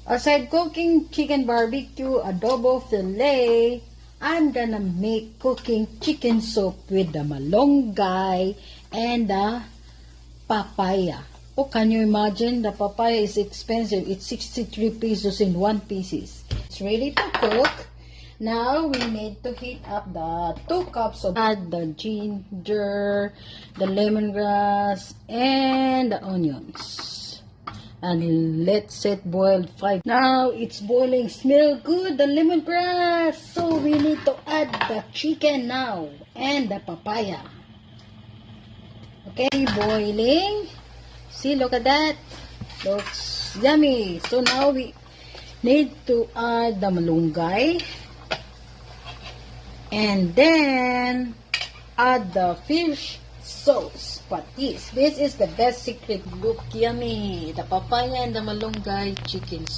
Aside cooking chicken barbecue adobo fillet, I'm gonna make cooking chicken soup with the malunggay and the papaya. Oh, can you imagine? The papaya is expensive. It's 63 pesos in 1 pieces. It's ready to cook. Now we need to heat up the 2 cups of add the ginger, the lemongrass, and the onions. And let's it boil 5. Now it's boiling. Smell good, the lemongrass. So we need to add the chicken now and the papaya. Okay, boiling. See, look at that. Looks yummy. So now we need to add the malunggay. And then add the fish sauce. Patis. This is the best secret. Look yummy. The papaya and the malunggay chicken sauce.